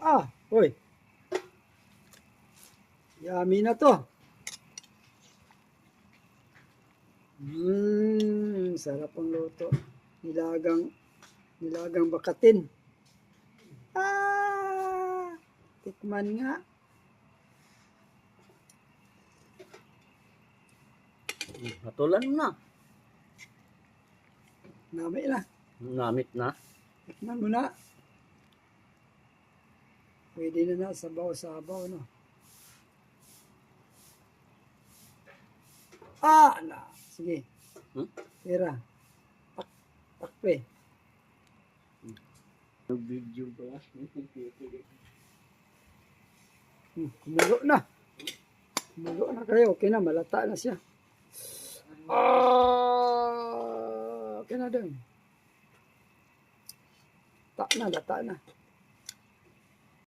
Hoy. Yummy na to. Sarap ang luto. Nilagang bakatin. Tikman nga. Hatulan na. Nami na. Namit na. Tikman mo na. Pwede na sabaw-sabaw, no? Sige. Tira. Takpe. Video ba? Kumulo na. Kumulo na kayo. Okay na, malata na siya. Okay na din. Lata na.